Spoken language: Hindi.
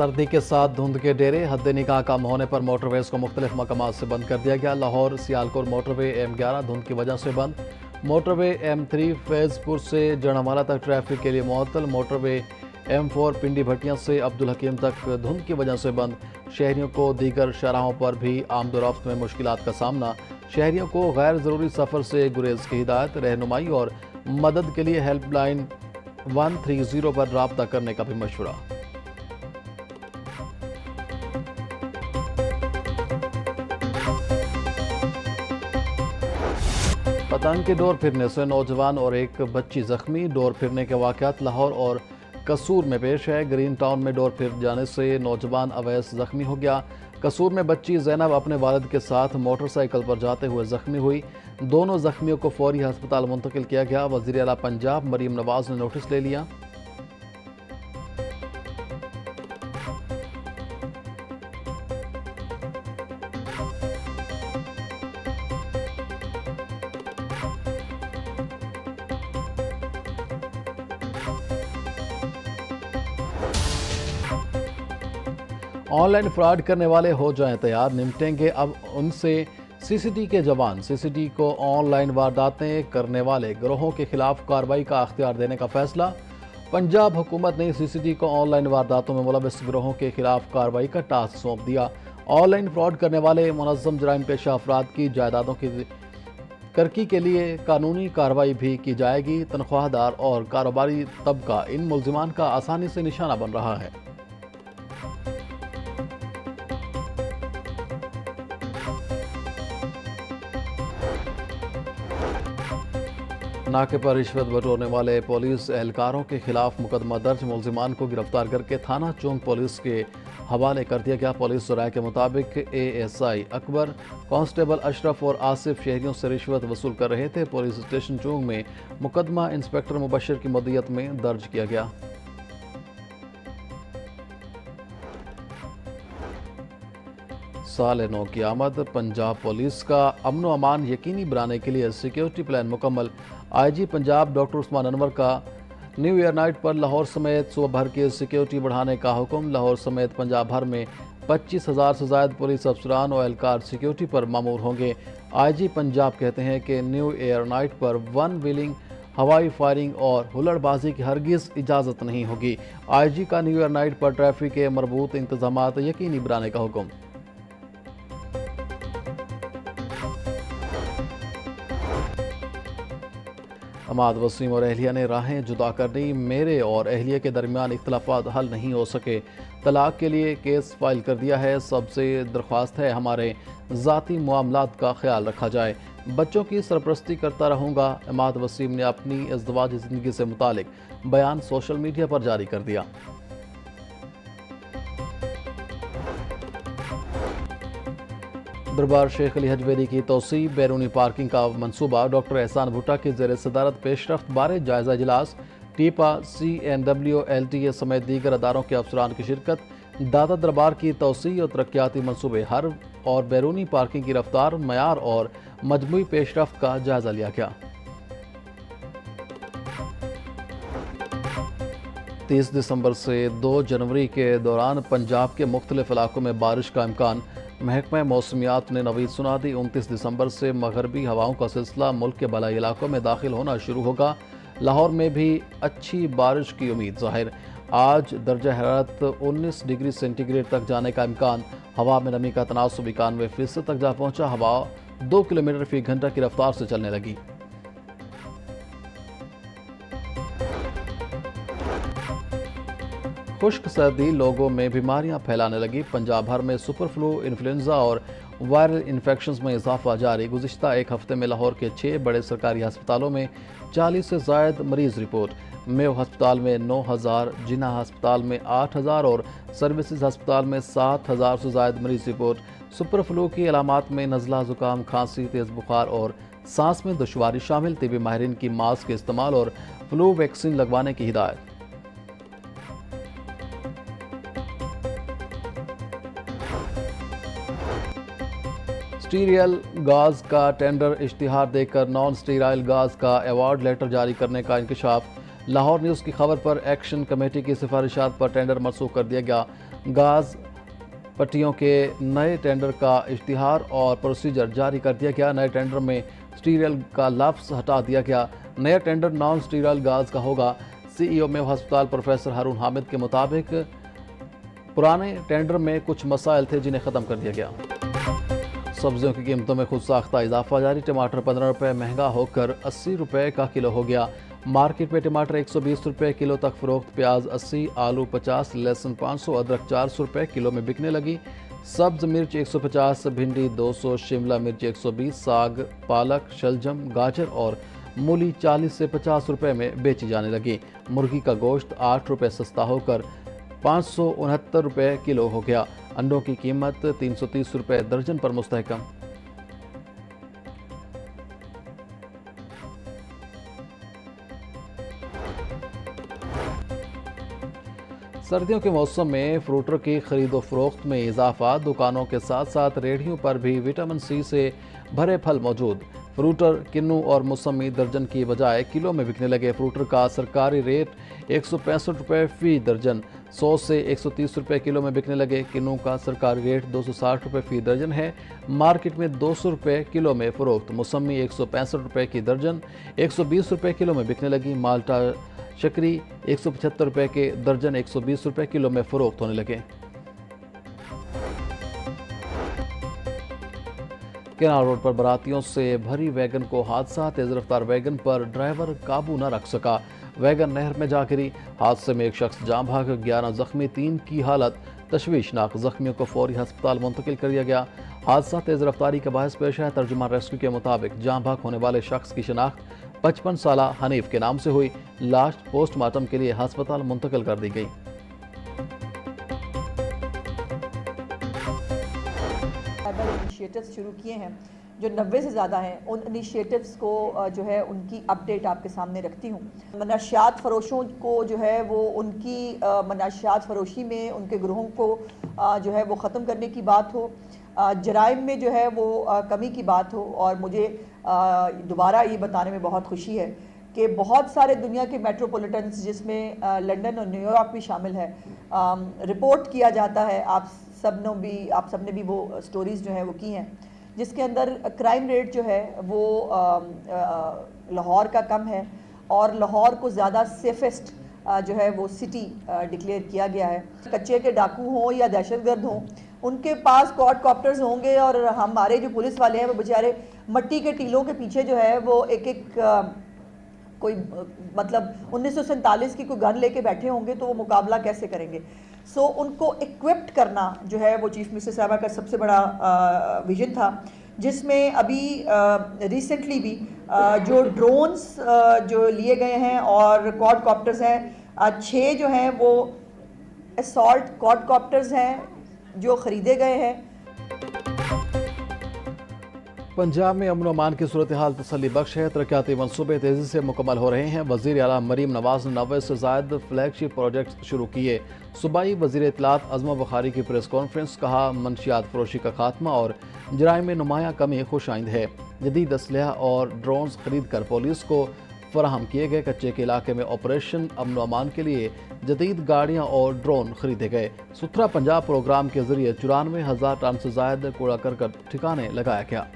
सर्दी के साथ धुंध के डेरे, हद निगाह कम होने पर मोटरवेज को मुख्तलिफ मकामात से बंद कर दिया गया। लाहौर सियालकोट मोटरवे M11 धुंध की वजह से बंद। मोटरवे M3 फैजपुर से जड़ामाला तक ट्रैफिक के लिए मुअत्तल। मोटरवे M4 पिंडी भटिया से अब्दुल हकीम तक धुंध की वजह से बंद। शहरियों को दीगर शराहों पर भी आमदोरफ्त में मुश्किलात का सामना। शहरियों को गैर ज़रूरी सफ़र से गुरेज की हिदायत। रहनुमाई और मदद के लिए हेल्पलाइन 130 पर राब्ता करने का भी मशवरा। पतंग के डोर फिरने से नौजवान और एक बच्ची जख्मी। डोर फिरने के वाक़यात लाहौर और कसूर में पेश है। ग्रीन टाउन में डोर फिर जाने से नौजवान अवैस जख्मी हो गया। कसूर में बच्ची जैनब अपने वालिद के साथ मोटरसाइकिल पर जाते हुए जख्मी हुई। दोनों जख्मियों को फौरी अस्पताल मुंतकिल किया गया। वज़ीर आला पंजाब मरीम नवाज ने नोटिस ले लिया। ऑनलाइन फ्रॉड करने वाले हो जाएं तैयार, निपटेंगे अब उनसे सीसीटी के जवान। सीसीटी को ऑनलाइन वारदातें करने वाले गिरोहों के खिलाफ कार्रवाई का अख्तियार देने का फैसला। पंजाब हुकूमत ने सीसीटी को ऑनलाइन वारदातों में मुलविस गिरोहों के खिलाफ कार्रवाई का टास्क सौंप दिया। ऑनलाइन फ्रॉड करने वाले मुनज़्ज़म जराइम पेशा अफराद की जायदादों की कर्की के लिए कानूनी कार्रवाई भी की जाएगी। तनख्वाहदार और कारोबारी तबका इन मुल्जिमान का आसानी से निशाना बन रहा है। नाके पर रिश्वत बटोरने वाले पुलिस एहलकारों के खिलाफ मुकदमा दर्ज। मुल्जिमान को गिरफ्तार करके थाना चौंक पुलिस के हवाले कर दिया गया। पुलिस राय के मुताबिक ASI अकबर, कांस्टेबल अशरफ और आसिफ शहरियों से रिश्वत वसूल कर रहे थे। पुलिस स्टेशन चौंक में मुकदमा इंस्पेक्टर मुबशर की मदीयत में दर्ज किया गया। साल नौ की आमद। पंजाब पुलिस का अमन व अमान यकीनी बनाने के लिए सिक्योरिटी प्लान मुकम्मल। IG पंजाब डॉक्टर उस्मान अनवर का न्यू ईयर नाइट पर लाहौर समेत सूबा भर की सिक्योरिटी बढ़ाने का हुक्म। लाहौर समेत पंजाब भर में 25,000 से ज़ायद पुलिस अफसरान और एहलकार सिक्योरिटी पर मामूर होंगे। IG पंजाब कहते हैं कि न्यू ईयर नाइट पर वन व्हीलिंग, हवाई फायरिंग और हुल्लड़बाजी की हरगिज़ इजाज़त नहीं होगी। IG का न्यू ईयर नाइट पर ट्रैफिक के मरबूत इंतजामात यकीनी बनाने का हुक्म। हमाद वसीम और अहलिया ने राहें जुदा कर दी। मेरे और अहलिया के दरमियान इख्तलाफात हल नहीं हो सके, तलाक के लिए केस फाइल कर दिया है। सबसे दरख्वास्त है हमारे ज़ाती मामलात का ख्याल रखा जाए। बच्चों की सरपरस्ती करता रहूँगा। हमाद वसीम ने अपनी इज़्दिवाजी ज़िंदगी से मुतालिक बयान सोशल मीडिया पर जारी कर दिया। दरबार शेख अली हजवेरी की तोसी, बैरूनी पार्किंग का मनसूबा। डॉक्टर एहसान भुट्टा की ज़ेर सदारत पेशरफ्त बारे जायज़ा इजलास। टीपा, CNW, LTA समेत दीगर अदारों के अफसरान की शिरकत। दादा दरबार की तोसी और तरक्याती मनसूबे हर और बैरूनी पार्किंग की रफ्तार, मयार और मजमूई पेशरफ्त का जायज़ा लिया गया। 30 दिसंबर से 2 जनवरी के दौरान पंजाब के मुख्तलिफ इलाकों में बारिश का इम्कान। महकमा मौसमियात ने नवीद सुना दी। 29 दिसंबर से मगरबी हवाओं का सिलसिला मुल्क के बलाई इलाकों में दाखिल होना शुरू होगा। लाहौर में भी अच्छी बारिश की उम्मीद ज़ाहिर। आज दर्जा हरारत 19 डिग्री सेंटीग्रेड तक जाने का इम्कान। हवा में नमी का तनासुब 91% तक जा पहुंचा। हवा 2 किलोमीटर फी घंटा की रफ्तार से चलने लगी। खुश्क सर्दी लोगों में बीमारियां फैलाने लगी। पंजाब भर में सुपर फ्लू, इन्फ्लुएंजा और वायरल इन्फेक्शंस में इजाफा जारी। गुज़िश्ता एक हफ्ते में लाहौर के 6 बड़े सरकारी अस्पतालों में 40 से ज़ायद मरीज रिपोर्ट। मेव हस्पताल में 9,000, जिन्ना हस्पताल में 8,000 और सर्विसेज हस्पताल में 7,000 से ज़ायद मरीज रिपोर्ट। सुपर फ्लू की अलामात में नज़ला, ज़ुकाम, खांसी, तेज़ बुखार और सांस में दुश्वारी शामिल। तिबी माहिरीन की मास्क के इस्तेमाल और फ्लू वैक्सीन लगवाने की हिदायत। स्टीरियल गाज का टेंडर इश्तिहार देकर नॉन स्टीराइल गाज का अवार्ड लेटर जारी करने का इंकशाफ। लाहौर न्यूज़ की खबर पर एक्शन कमेटी की सिफारिशात पर टेंडर मनसूख कर दिया गया। गाज पट्टियों के नए टेंडर का इश्तिहार और प्रोसीजर जारी कर दिया गया। नए टेंडर में स्टीरियल का लफ्ज़ हटा दिया गया। नया टेंडर नॉन स्टीरियल गाज का होगा। CEO मेव हस्पताल प्रोफेसर हारून हामिद के मुताबिक पुराने टेंडर में कुछ मसाइल थे जिन्हें ख़त्म कर दिया गया। सब्जियों की कीमतों में खुद साख्ता इजाफा जारी। टमाटर 15 रुपये महंगा होकर 80 रुपये का किलो हो गया। मार्केट में टमाटर 120 रुपये किलो तक फ़रोख्त, प्याज 80, आलू 50, लहसुन 500, अदरक 400 रुपये किलो में बिकने लगी। सब्ज़ मिर्च 150, भिंडी 200, शिमला मिर्च 120, साग, पालक, शलजम, गाजर और मूली 40 से 50 रुपये में बेची जाने लगी। मुर्गी का गोश्त 8 रुपये सस्ता होकर 569 रुपये किलो हो गया। अंडों की कीमत 330 रुपये दर्जन पर मुस्तहकम। सर्दियों के मौसम में फ्रूटर की खरीदो फरोख्त में इजाफा। दुकानों के साथ साथ रेहड़ियों पर भी विटामिन C से भरे फल मौजूद। फ्रूटर, किन्नू और मौसमी दर्जन की बजाय किलो में बिकने लगे। फ्रूटर का सरकारी रेट 165 रुपये फ़ी दर्जन 100 से 130 रुपये किलो में बिकने लगे। किन्नू का सरकारी रेट 260 रुपये फ़ी दर्जन है। मार्केट में 200 रुपये किलो में फ़रोख्त। मौसमी 165 रुपये की दर्जन 120 रुपये किलो में बिकने लगी। माल्टा शकरी 175 रुपये के दर्जन 120 रुपये किलो में फ़रोख्त होने लगे। केनाल रोड पर बारातियों से भरी वैगन को हादसा। तेज़ रफ्तार वैगन पर ड्राइवर काबू न रख सका। वैगन नहर में जा गिरी। हादसे में एक शख्स जान भाग, 11 जख्मी, 3 की हालत तशवीशनाक। जख्मियों को फौरी अस्पताल मुंतकिल कर दिया गया। हादसा तेज़ रफ्तारी का बायस पेश है। तर्जुमान रेस्क्यू के मुताबिक जान भाग होने वाले शख्स की शनाख्त 55 साला हनीफ के नाम से हुई। लाश पोस्टमार्टम के लिए अस्पताल मुंतकिल कर दी गई। इनिशिएटिव्स शुरू किए हैं जो 90 से ज़्यादा हैं। उन इनिशिएटिव्स को जो है उनकी अपडेट आपके सामने रखती हूँ। मनाशियात फ़रोशों को जो है वो उनकी मनाशियात फ़रोशी में उनके ग्रोहों को जो है वो ख़त्म करने की बात हो, जराइम में जो है वो कमी की बात हो। और मुझे दोबारा ये बताने में बहुत खुशी है कि बहुत सारे दुनिया के मेट्रोपॉलिटन्स जिसमें लंदन और न्यूयॉर्क भी शामिल है, रिपोर्ट किया जाता है। आप सब ने भी वो स्टोरीज़ जो है वो की हैं जिसके अंदर क्राइम रेट जो है वो लाहौर का कम है और लाहौर को ज़्यादा सेफेस्ट जो है वो सिटी डिक्लेयर किया गया है। कच्चे के डाकू हों या दहशतगर्द हों, उनके पास क्वाडकॉप्टर्स होंगे और हमारे जो पुलिस वाले हैं वो बेचारे मट्टी के टीलों के पीछे जो है वो एक कोई मतलब 1947 की कोई गन लेके बैठे होंगे तो वो मुकाबला कैसे करेंगे। सो उनको इक्विप्ड करना जो है वो चीफ मिनिस्टर साहबा का सबसे बड़ा विजन था, जिसमें अभी रिसेंटली भी जो ड्रोन्स जो लिए गए हैं और क्वाडकॉप्टर्स हैं, 6 जो हैं वो असॉल्ट क्वाडकॉप्टर्स हैं जो ख़रीदे गए हैं। पंजाब में अमन अमान की सूरत हाल तसल्ली बख्श है। तरक्याती मनसूबे तेज़ी से मुकम्मल हो रहे हैं। वज़ीर आला मरीम नवाज़ ने 90 से ज़ायद फ्लैगशिप प्रोजेक्ट शुरू किए। सूबाई वज़ीर इत्तलात अज़मा बुखारी की प्रेस कॉन्फ्रेंस, कहा मनशियात फरोशी का खात्मा और जराइम में नुमाया कमी खुशाइंद है। जदीद असलहा और ड्रोन्स खरीद कर पुलिस को फराहम किए गए। कच्चे के इलाके में ऑपरेशन अमन अमान के लिए जदीद गाड़ियाँ और ड्रोन खरीदे गए। सुथरा पंजाब प्रोग्राम के जरिए 94,000 टन से ज़ायद कूड़ा करकट ठिकाने लगाया गया।